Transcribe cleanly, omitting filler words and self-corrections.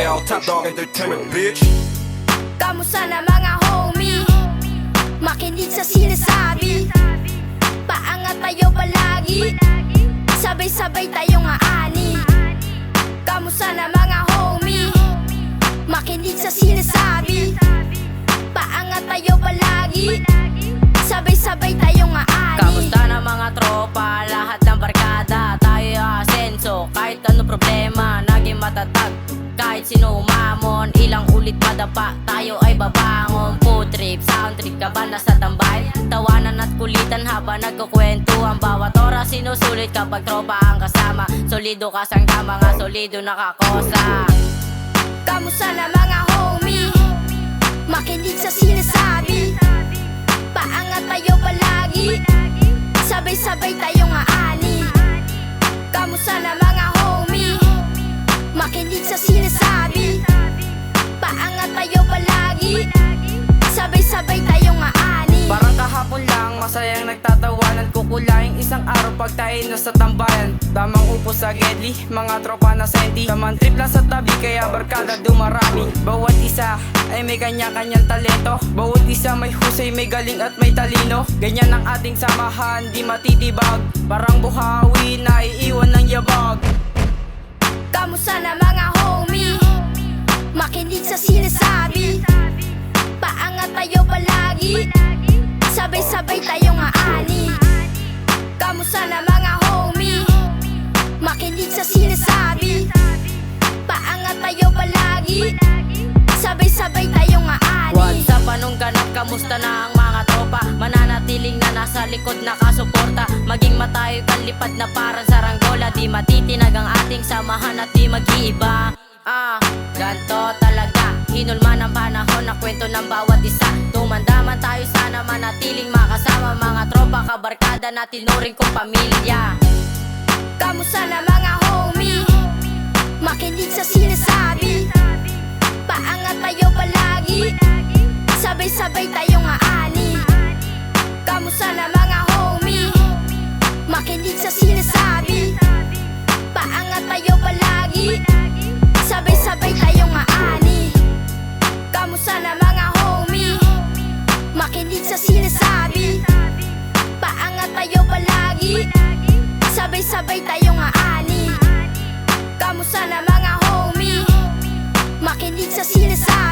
L, Top Dog Entertainment, bitch. Kamusta na mga homie? Makinig sa sinasabi. Paangat tayo palagi, sabay-sabay tayong aani. Kamusta na mga homie? Makinig sa sinasabi. Paangat tayo palagi, sabay-sabay tayong aani. Kamusta na mga tropa, lahat ng barkada. Tayo asenso, kahit anong problema, naging matatag. Kahit sino umamon, ilang ulit madapa, tayo ay babangon. Food trip, sound trip, ka ba nasa tambay? Tawanan at kulitan habang nagkukwentuhan. Bawat oras sinusulit kapag tropa ang kasama. Solido ka sang tama nga, solido nakakosa. Kamusta na mga homie? Makinig sa sinasabi. Paangat tayo palagi, sabay-sabay tayong aani. Kamusta na mga homie? Makinig sa sinasabi. Paangat tayo palagi, sabay-sabay tayong aani. Parang kahapon lang, masayang nagtatawanan. Kukulayang isang araw pag tayo nasa tambayan. Tamang upo sa gedli, mga tropa na senti. Tamang trip lang sa tabi, kaya barkada dumarami. Bawat isa ay may kanya-kanyang talento. Bawat isa may husay, may galing at may talino. Ganyan ang ating samahan, di matitibag. Parang buhawi na iiwan ng yabag. Kamusta na mga homie? Makinig sa sinasabi. Paangat tayo palagi, sabay-sabay tayong aani. Kamusta na mga homie? Makinig sa sinasabi. Paangat tayo palagi, sabay-sabay tayong aani. What's up, anong ganap? Kamusta na ang mga tropa? Mananatiling na nasa likod nakasuporta. Maging matayo kalipad na parang saranggola. Di matitinag ang ating samahan at di mag-iiba. Ganto talaga, hinulman ang panahon na kwento ng bawat isa. Tumandaman tayo, sana manatiling makasama. Mga tropa, kabarkada na tinuring kong pamilya. Kamusta na mga homie? Makinig sa sinasabi. Paangat tayo palagi, sabay-sabay tayong aani. Kamusta na mga homie? Makinig sa sinasabi. Paangat tayo palagi, sabay-sabay tayong aani. Kamusta na mga homie? Makinig sa sinasabi. Paangat tayo palagi, sabay-sabay tayong aani. Kamusta na mga homie? Makinig sa sinasabi.